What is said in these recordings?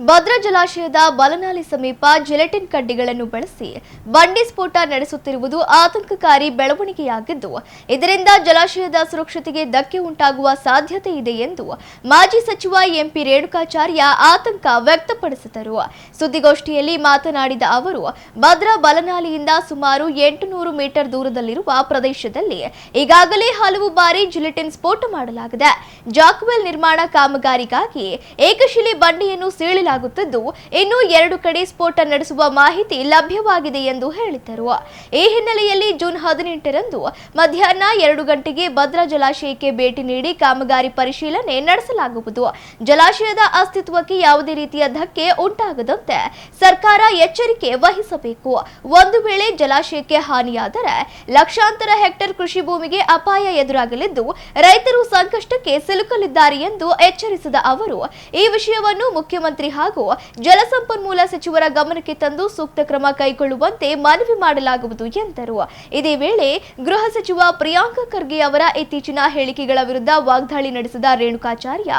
ಭದ್ರಾ ಜಲಾಶಯದ ಬಲನಾಲಿ ಸಮೀಪ ಜಿಲೆಟಿನ್ ಕಡ್ಡಿಗಳನ್ನು ಬಳಸಿ ಬಂಡಿ ಸ್ಫೋಟ ನಡೆಸುತ್ತಿರುವುದು ಆತಂಕಕಾರಿ ಬೆಳವಣಿಗೆಯಾಗಿದ್ದು, ಇದರಿಂದ ಜಲಾಶಯದ ಸುರಕ್ಷತೆಗೆ ಧಕ್ಕೆ ಉಂಟಾಗುವ ಸಾಧ್ಯತೆ ಇದೆ ಎಂದು ಮಾಜಿ ಸಚಿವ ಎಂಪಿ ರೇಣುಕಾಚಾರ್ಯ ಆತಂಕ ವ್ಯಕ್ತಪಡಿಸಿದರು. ಸುದ್ದಿಗೋಷ್ಠಿಯಲ್ಲಿ ಮಾತನಾಡಿದ ಅವರು, ಭದ್ರಾ ಬಲನಾಲಿಯಿಂದ ಸುಮಾರು 800 ಮೀಟರ್ ದೂರದಲ್ಲಿರುವ ಪ್ರದೇಶದಲ್ಲಿ ಈಗಾಗಲೇ ಹಲವು ಬಾರಿ ಜಿಲೆಟಿನ್ ಸ್ಫೋಟ ಮಾಡಲಾಗಿದೆ. ಜಾಕ್ವೆಲ್ ನಿರ್ಮಾಣ ಕಾಮಗಾರಿಗಾಗಿ ಏಕಶಿಲೆ ಬಂಡೆಯನ್ನು ಸೀಳಲಾಗುತ್ತಿದ್ದು, ಇನ್ನು 2 ಕಡೆ ಸ್ಫೋಟ ನಡೆಸುವ ಮಾಹಿತಿ ಲಭ್ಯವಾಗಿದೆ ಎಂದು ಹೇಳಿದರು. ಈ ಹಿನ್ನೆಲೆಯಲ್ಲಿ ಜೂನ್ 18ರಂದು ಮಧ್ಯಾಹ್ನ 2 ಗಂಟೆಗೆ ಭದ್ರಾ ಜಲಾಶಯಕ್ಕೆ ಭೇಟಿ ನೀಡಿ ಕಾಮಗಾರಿ ಪರಿಶೀಲನೆ ನಡೆಸಲಾಗುವುದು. ಜಲಾಶಯದ ಅಸ್ತಿತ್ವಕ್ಕೆ ಯಾವುದೇ ರೀತಿಯ ಧಕ್ಕೆ ಉಂಟಾಗದಂತೆ ಸರ್ಕಾರ ಎಚ್ಚರಿಕೆ ವಹಿಸಬೇಕು. ಒಂದು ವೇಳೆ ಜಲಾಶಯಕ್ಕೆ ಹಾನಿಯಾದರೆ ಲಕ್ಷಾಂತರ ಹೆಕ್ಟೇರ್ ಕೃಷಿ ಭೂಮಿಗೆ ಅಪಾಯ ಎದುರಾಗಲಿದ್ದು, ರೈತರು ಸಂಕಷ್ಟಕ್ಕೆ ಸಿಲುಕಲಿದ್ದಾರೆ ಎಂದು ಎಚ್ಚರಿಸಿದ ಅವರು, ಈ ವಿಷಯವನ್ನು ಮುಖ್ಯಮಂತ್ರಿ ಹಾಗೂ ಜಲಸಂಪನ್ಮೂಲ ಸಚಿವರ ಗಮನಕ್ಕೆ ತಂದು ಸೂಕ್ತ ಕ್ರಮ ಕೈಗೊಳ್ಳುವಂತೆ ಮನವಿ ಮಾಡಲಾಗುವುದು ಎಂದರು. ಇದೇ ವೇಳೆ ಗೃಹ ಸಚಿವ ಪ್ರಿಯಾಂಕ ಖರ್ಗೆ ಅವರ ಇತ್ತೀಚಿನ ಹೇಳಿಕೆಗಳ ವಿರುದ್ಧ ವಾಗ್ದಾಳಿ ನಡೆಸಿದ ರೇಣುಕಾಚಾರ್ಯ,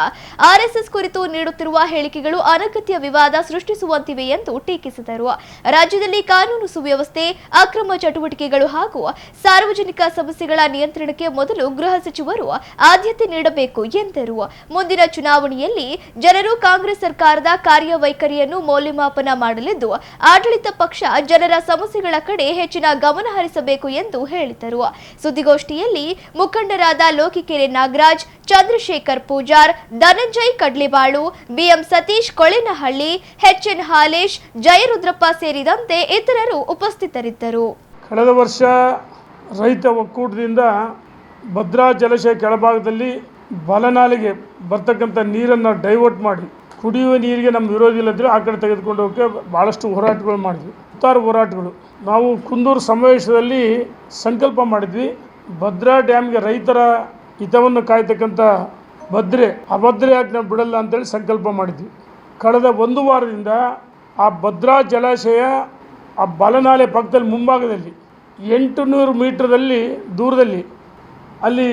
ಆರ್ಎಸ್ಎಸ್ ಕುರಿತು ನೀಡುತ್ತಿರುವ ಹೇಳಿಕೆಗಳು ಅನಗತ್ಯ ವಿವಾದ ಸೃಷ್ಟಿಸುವಂತಿವೆ ಎಂದು ಟೀಕಿಸಿದರು. ರಾಜ್ಯದಲ್ಲಿ ಕಾನೂನು ಸುವ್ಯವಸ್ಥೆ, ಅಕ್ರಮ ಚಟುವಟಿಕೆಗಳು ಹಾಗೂ ಸಾರ್ವಜನಿಕ ಸಮಸ್ಯೆಗಳ ನಿಯಂತ್ರಣಕ್ಕೆ ಮೊದಲು ಗೃಹ ಸಚಿವರು ಆದ್ಯತೆ ನೀಡಬೇಕು ಎಂದರು. ಮುಂದಿನ ಚುನಾವಣೆಯಲ್ಲಿ ಜನರು ಕಾಂಗ್ರೆಸ್ ಸರ್ಕಾರದ ಕಾರ್ಯವೈಖರಿಯನ್ನು ಮೌಲ್ಯಮಾಪನ ಮಾಡಲಿದ್ದು, ಆಡಳಿತ ಪಕ್ಷ ಜನರ ಸಮಸ್ಯೆಗಳ ಕಡೆ ಹೆಚ್ಚಿನ ಗಮನ ಹರಿಸಬೇಕು ಎಂದು ಹೇಳಿದರು. ಸುದ್ದಿಗೋಷ್ಠಿಯಲ್ಲಿ ಮುಖಂಡರಾದ ಲೋಕಿಕೆರೆ ನಾಗರಾಜ್, ಚಂದ್ರಶೇಖರ್ ಪೂಜಾರ್, ಧನಂಜಯ್ ಕಡ್ಲಿಬಾಳು, ಬಿಎಂ ಸತೀಶ್ ಕೊಳೆನಹಳ್ಳಿ, ಎಚ್ಎನ್ ಹಾಲೇಶ್, ಜಯರುದ್ರಪ್ಪ ಸೇರಿದಂತೆ ಇತರರು ಉಪಸ್ಥಿತರಿದ್ದರು. ಕಳೆದ ವರ್ಷ ರೈತ ಒಕ್ಕೂಟದಿಂದ ಭದ್ರಾ ಜಲಾಶಯ ಕೆಳಭಾಗದಲ್ಲಿ ಬಲನಾಲಿಗೆ ಬರ್ತಕ್ಕಂಥ ನೀರನ್ನು ಡೈವರ್ಟ್ ಮಾಡಿ ಕುಡಿಯುವ ನೀರಿಗೆ ನಮ್ಮ ವಿರೋಧ ಇಲ್ಲದ್ರೆ ಆ ಕಡೆ ತೆಗೆದುಕೊಂಡು ಹೋಗೋಕ್ಕೆ ಭಾಳಷ್ಟು ಹೋರಾಟಗಳು ಮಾಡಿದ್ವಿ. ಹತ್ತಾರು ಹೋರಾಟಗಳು. ನಾವು ಕುಂದೂರು ಸಮಾವೇಶದಲ್ಲಿ ಸಂಕಲ್ಪ ಮಾಡಿದ್ವಿ, ಭದ್ರಾ ಡ್ಯಾಮ್ಗೆ ರೈತರ ಹಿತವನ್ನು ಕಾಯ್ತಕ್ಕಂಥ ಅಭದ್ರೆ ಯಾಕೆ ನಾವು ಬಿಡಲ್ಲ ಅಂತೇಳಿ ಸಂಕಲ್ಪ ಮಾಡಿದ್ವಿ. ಕಳೆದ 1 ವಾರದಿಂದ ಆ ಭದ್ರಾ ಜಲಾಶಯ ಆ ಬಲನಾಲೆ ಪಕ್ಕದಲ್ಲಿ ಮುಂಭಾಗದಲ್ಲಿ 800 ಮೀಟರ್ದಲ್ಲಿ ದೂರದಲ್ಲಿ ಅಲ್ಲಿ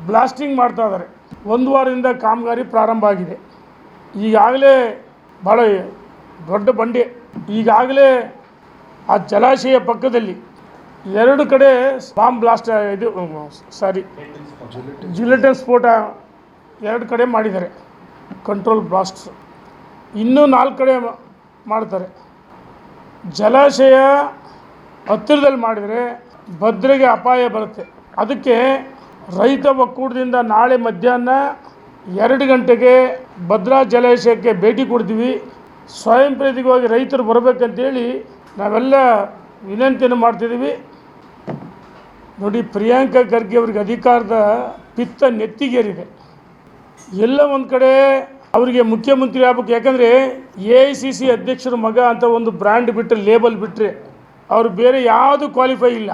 ಬ್ಲಾಸ್ಟಿಂಗ್ ಮಾಡ್ತಾ ಇದ್ದಾರೆ. 1 ವಾರದಿಂದ ಕಾಮಗಾರಿ ಪ್ರಾರಂಭ ಆಗಿದೆ. ಈಗಾಗಲೇ ಭಾಳ ದೊಡ್ಡ ಬಂಡೆ, ಈಗಾಗಲೇ ಆ ಜಲಾಶಯ ಪಕ್ಕದಲ್ಲಿ 2 ಕಡೆ ಬಾಂಬ್ ಬ್ಲಾಸ್ಟ್ ಜಿಲೆಟಿನ್ ಸ್ಫೋಟ 2 ಕಡೆ ಮಾಡಿದ್ದಾರೆ, ಕಂಟ್ರೋಲ್ ಬ್ಲಾಸ್ಟ್. ಇನ್ನೂ 4 ಕಡೆ ಮಾಡ್ತಾರೆ. ಜಲಾಶಯ ಹತ್ತಿರದಲ್ಲಿ ಮಾಡಿದರೆ ಭದ್ರೆಗೆ ಅಪಾಯ ಬರುತ್ತೆ. ಅದಕ್ಕೆ ರೈತ ಒಕ್ಕೂಟದಿಂದ ನಾಳೆ ಮಧ್ಯಾಹ್ನ 2 ಗಂಟೆಗೆ ಭದ್ರಾ ಜಲಾಶಯಕ್ಕೆ ಭೇಟಿ ಕೊಡ್ತೀವಿ. ಸ್ವಯಂ ಪ್ರೇರಿತವಾಗಿ ರೈತರು ಬರಬೇಕಂತೇಳಿ ನಾವೆಲ್ಲ ವಿನಂತಿಯನ್ನು ಮಾಡ್ತಿದ್ದೀವಿ. ನೋಡಿ, ಪ್ರಿಯಾಂಕ ಖರ್ಗೆ ಅವ್ರಿಗೆ ಅಧಿಕಾರದ ಪಿತ್ತ ನೆತ್ತಿಗೇರಿದೆ. ಎಲ್ಲ ಒಂದು ಕಡೆ ಅವರಿಗೆ ಮುಖ್ಯಮಂತ್ರಿ ಆಗಬೇಕು. ಯಾಕಂದರೆ AICC ಅಧ್ಯಕ್ಷರ ಮಗ ಅಂತ ಒಂದು ಬ್ರ್ಯಾಂಡ್ ಬಿಟ್ಟರೆ, ಲೇಬಲ್ ಬಿಟ್ಟರೆ ಅವರು ಬೇರೆ ಯಾವುದು ಕ್ವಾಲಿಫೈ ಇಲ್ಲ.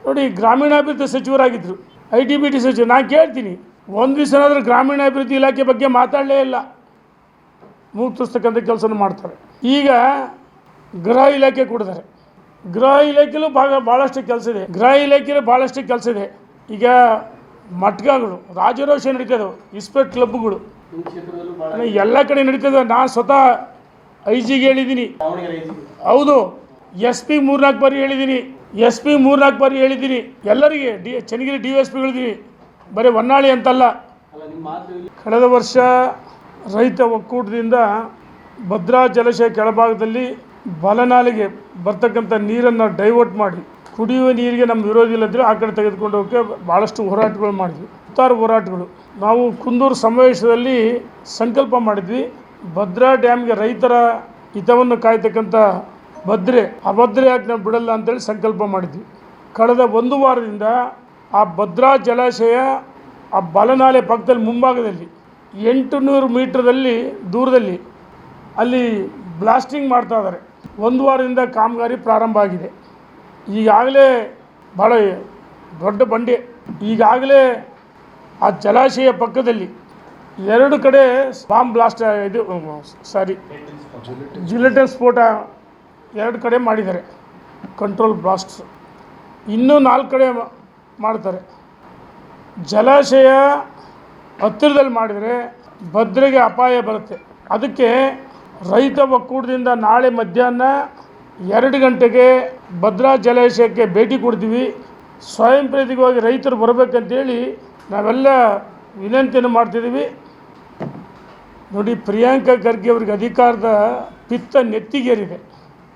ನೋಡಿ, ಗ್ರಾಮೀಣಾಭಿವೃದ್ಧಿ ಸಚಿವರಾಗಿದ್ದರು, ITBT ಸಚಿವರು. ನಾನು ಕೇಳ್ತೀನಿ, ಒಂದು ದಿವಸನಾದರೂ ಗ್ರಾಮೀಣಾಭಿವೃದ್ಧಿ ಇಲಾಖೆ ಬಗ್ಗೆ ಮಾತಾಡಲೇ ಇಲ್ಲ. ಮೂಗ್ತಕ್ಕಂಥ ಕೆಲಸನ ಮಾಡ್ತಾರೆ. ಈಗ ಗೃಹ ಇಲಾಖೆ ಕೊಡ್ತಾರೆ. ಗೃಹ ಇಲಾಖೆಯಲ್ಲೂ ಭಾಳಷ್ಟು ಕೆಲಸ ಇದೆ. ಈಗ ಮಟ್ಕಗಳು, ರಾಜರೋಷ ನಡೀತದೆ, ಇಸ್ಪೆಟ್ ಕ್ಲಬ್ಗಳು ಎಲ್ಲ ಕಡೆ ನಡೀತದೆ. ನಾನು ಸ್ವತಃ IG-ಗೆ ಹೇಳಿದ್ದೀನಿ, ಹೌದು, SP 3-4 ಬಾರಿ ಹೇಳಿದ್ದೀನಿ, ಎಲ್ಲರಿಗೆ ಚನ್ನಗಿರಿ DSP ಹೇಳಿದ್ದೀನಿ, ಬರೀ ಹೊನ್ನಾಳಿ ಅಂತಲ್ಲ. ಕಳೆದ ವರ್ಷ ರೈತ ಒಕ್ಕೂಟದಿಂದ ಭದ್ರಾ ಜಲಾಶಯ ಕೆಳಭಾಗದಲ್ಲಿ ಬಲನಾಲಿಗೆ ಬರ್ತಕ್ಕಂಥ ನೀರನ್ನು ಡೈವರ್ಟ್ ಮಾಡಿ ಕುಡಿಯುವ ನೀರಿಗೆ ನಮ್ಮ ವಿರೋಧ ಇಲ್ಲದ್ರೆ ಆ ಕಡೆ ತೆಗೆದುಕೊಂಡು ಹೋಗೋಕ್ಕೆ ಭಾಳಷ್ಟು ಹೋರಾಟಗಳು ಮಾಡಿದ್ವಿ. ಹತ್ತಾರು ಹೋರಾಟಗಳು. ನಾವು ಕುಂದೂರು ಸಮಾವೇಶದಲ್ಲಿ ಸಂಕಲ್ಪ ಮಾಡಿದ್ವಿ, ಭದ್ರಾ ಡ್ಯಾಮ್ಗೆ ರೈತರ ಹಿತವನ್ನು ಕಾಯ್ತಕ್ಕಂಥ ಅಭದ್ರೆ ಯಾಕೆ ನಾವು ಬಿಡಲ್ಲ ಅಂತೇಳಿ ಸಂಕಲ್ಪ ಮಾಡಿದ್ವಿ. ಕಳೆದ 1 ವಾರದಿಂದ ಆ ಭದ್ರಾ ಜಲಾಶಯ ಆ ಬಲನಾಲೆ ಪಕ್ಕದಲ್ಲಿ ಮುಂಭಾಗದಲ್ಲಿ 800 ಮೀಟರ್ದಲ್ಲಿ ದೂರದಲ್ಲಿ ಅಲ್ಲಿ ಬ್ಲಾಸ್ಟಿಂಗ್ ಮಾಡ್ತಾ ಇದ್ದಾರೆ. 1 ವಾರದಿಂದ ಕಾಮಗಾರಿ ಪ್ರಾರಂಭ ಆಗಿದೆ. ಈಗಾಗಲೇ ಭಾಳ ದೊಡ್ಡ ಬಂಡೆ, ಈಗಾಗಲೇ ಆ ಜಲಾಶಯ ಪಕ್ಕದಲ್ಲಿ 2 ಕಡೆ ಬಾಂಬ್ ಬ್ಲಾಸ್ಟ್ ಜಿಲೆಟಿನ್ ಸ್ಫೋಟ 2 ಕಡೆ ಮಾಡಿದ್ದಾರೆ, ಕಂಟ್ರೋಲ್ ಬ್ಲಾಸ್ಟ್. ಇನ್ನೂ 4 ಕಡೆ ಮಾಡ್ತಾರೆ. ಜಲಾಶಯ ಹತ್ತಿರದಲ್ಲಿ ಮಾಡಿದರೆ ಭದ್ರೆಗೆ ಅಪಾಯ ಬರುತ್ತೆ. ಅದಕ್ಕೆ ರೈತ ಒಕ್ಕೂಟದಿಂದ ನಾಳೆ ಮಧ್ಯಾಹ್ನ 2 ಗಂಟೆಗೆ ಭದ್ರಾ ಜಲಾಶಯಕ್ಕೆ ಭೇಟಿ ಕೊಡ್ತೀವಿ. ಸ್ವಯಂ ಪ್ರೇರಿತವಾಗಿ ರೈತರು ಬರಬೇಕಂತೇಳಿ ನಾವೆಲ್ಲ ವಿನಂತಿಯನ್ನು ಮಾಡ್ತಿದ್ದೀವಿ. ನೋಡಿ, ಪ್ರಿಯಾಂಕಾ ಖರ್ಗೆ ಅವ್ರಿಗೆ ಅಧಿಕಾರದ ಪಿತ್ತ ನೆತ್ತಿಗೇರಿದೆ.